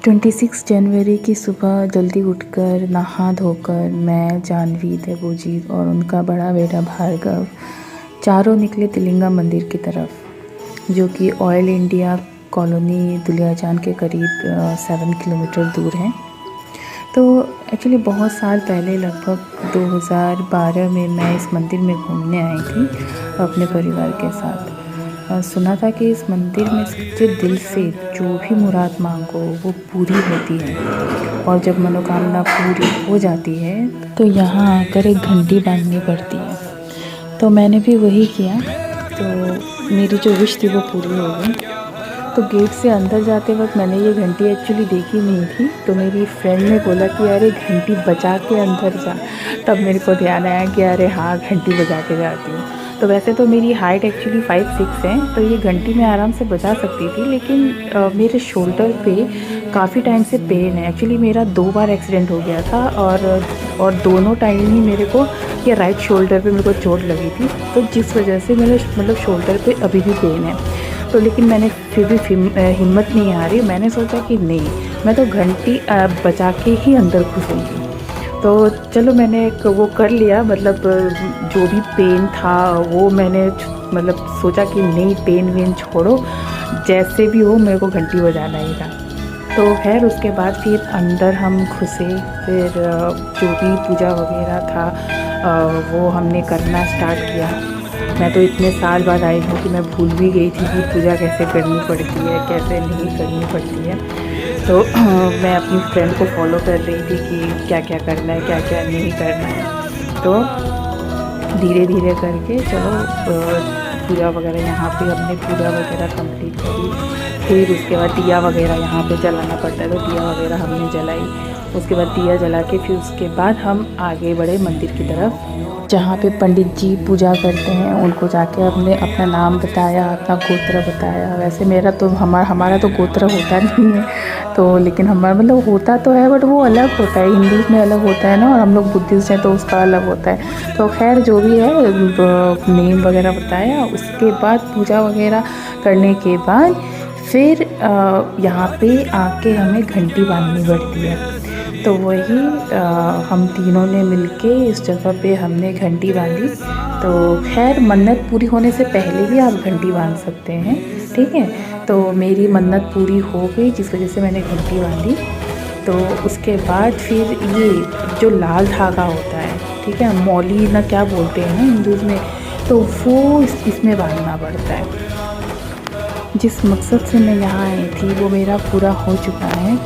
26 जनवरी की सुबह जल्दी उठकर नहा धोकर मैं, जानवी, देवोजीत और उनका बड़ा बेटा भार्गव चारों निकले तिलिंगा मंदिर की तरफ, जो कि ऑयल इंडिया कॉलोनी दुलियाजान के करीब 7 किलोमीटर दूर है। तो एक्चुअली बहुत साल पहले, लगभग 2012 में मैं इस मंदिर में घूमने आई थी अपने परिवार के साथ। सुना था कि इस मंदिर में सच्चे दिल से जो भी मुराद मांगो वो पूरी होती है, और जब मनोकामना पूरी हो जाती है तो यहाँ आकर एक घंटी बांधनी पड़ती है। तो मैंने भी वही किया, तो मेरी जो विश थी वो पूरी हो गई। तो गेट से अंदर जाते वक्त मैंने ये घंटी एक्चुअली देखी नहीं थी, तो मेरी फ्रेंड ने बोला कि अरे घंटी बजा के अंदर जा। तब मेरे को ध्यान आया कि अरे हाँ, घंटी बजा के जाती हूँ। तो वैसे तो मेरी हाइट एक्चुअली 5'6" है, तो ये घंटी मैं आराम से बजा सकती थी, लेकिन मेरे शोल्डर पे काफ़ी टाइम से पेन है। एक्चुअली मेरा 2 बार एक्सीडेंट हो गया था, और दोनों टाइम ही मेरे को ये राइट शोल्डर पे मेरे को चोट लगी थी, तो जिस वजह से मेरे मतलब शोल्डर पे अभी भी पेन है। तो लेकिन मैंने फिर भी हिम्मत नहीं हारी। मैंने सोचा कि नहीं, मैं तो घंटी बजा के ही अंदर घुसूँगी। तो चलो, मैंने एक वो कर लिया, मतलब जो भी पेन था वो मैंने मतलब सोचा कि नहीं, पेन वेन छोड़ो, जैसे भी हो मेरे को घंटी बजाना ही था। तो खैर उसके बाद फिर अंदर हम घुसे, फिर जो भी पूजा वगैरह था वो हमने करना स्टार्ट किया। मैं तो इतने साल बाद आई हूँ कि मैं भूल भी गई थी कि पूजा कैसे करनी पड़ती है, कैसे नहीं करनी पड़ती है। तो मैं अपनी फ्रेंड को फॉलो कर रही थी कि क्या क्या करना है, क्या क्या नहीं करना है। तो धीरे धीरे करके चलो पूजा वगैरह यहाँ पे हमने पूजा वगैरह कंप्लीट करी। फिर उसके बाद दिया वगैरह यहाँ पे जलाना पड़ता है, तो दिया वगैरह हमने जलाई। उसके बाद दिया जला के फिर उसके बाद हम आगे बढ़े मंदिर की तरफ, जहाँ पे पंडित जी पूजा करते हैं। उनको जाके हमने अपना नाम बताया, अपना गोत्र बताया। वैसे मेरा तो हमारा तो गोत्र होता नहीं है, तो लेकिन हमारा मतलब होता तो है, बट वो अलग होता है, हिंदूज़ में अलग होता है ना, और हम लोग बुद्धिस्ट हैं तो उसका अलग होता है। तो खैर जो भी है, नेम वगैरह बताया। उसके बाद पूजा वगैरह करने के बाद फिर यहाँ पे आके हमें घंटी बांधनी पड़ती है। तो वही हम तीनों ने मिलके इस जगह पे हमने घंटी बांधी। तो खैर मन्नत पूरी होने से पहले भी आप घंटी बांध सकते हैं, ठीक है। तो मेरी मन्नत पूरी हो गई, जिस वजह से मैंने घंटी बांधी। तो उसके बाद फिर ये जो लाल धागा होता है, ठीक है, मौली ना क्या बोलते हैं ना हिंदूज़ में, तो वो इसमें बांधना पड़ता है। जिस मकसद से मैं यहाँ आई थी वो मेरा पूरा हो चुका है।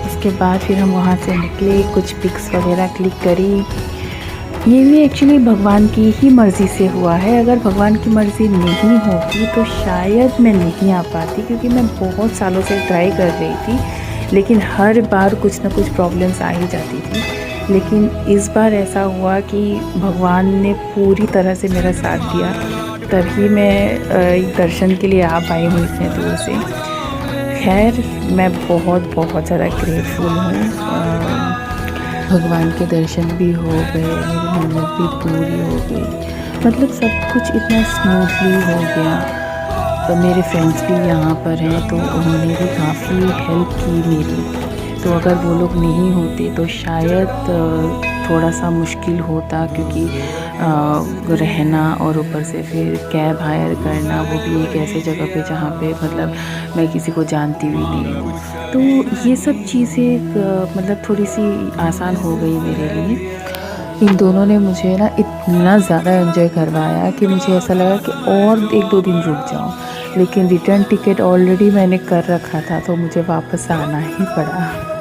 उसके बाद फिर हम वहाँ से निकले, कुछ पिक्स वगैरह क्लिक करी। ये भी एक्चुअली भगवान की ही मर्ज़ी से हुआ है। अगर भगवान की मर्ज़ी नहीं होती तो शायद मैं नहीं आ पाती, क्योंकि मैं बहुत सालों से ट्राई कर रही थी, लेकिन हर बार कुछ ना कुछ प्रॉब्लम्स आ ही जाती थी। लेकिन इस बार ऐसा हुआ कि भगवान ने पूरी तरह से मेरा साथ दिया, तभी मैं दर्शन के लिए आ पाई हूँ इतने दूर से। खैर मैं बहुत ज़्यादा ग्रेटफुल हूँ। भगवान के दर्शन भी हो गए, मेरी मन्नत भी पूरी हो गई, मतलब सब कुछ इतना स्मूथली हो गया। तो मेरे फ्रेंड्स भी यहाँ पर हैं, तो उन्होंने भी काफ़ी हेल्प की मेरी। तो अगर वो लोग नहीं होते तो शायद थोड़ा सा मुश्किल होता, क्योंकि रहना और ऊपर से फिर कैब हायर करना, वो भी एक ऐसे जगह पे जहाँ पे मतलब मैं किसी को जानती भी नहीं हूँ। तो ये सब चीज़ें मतलब थोड़ी सी आसान हो गई मेरे लिए। इन दोनों ने मुझे ना इतना ज़्यादा एंजॉय करवाया कि मुझे ऐसा लगा कि और 1-2 दिन रुक जाऊँ, लेकिन रिटर्न टिकट ऑलरेडी मैंने कर रखा था, तो मुझे वापस आना ही पड़ा।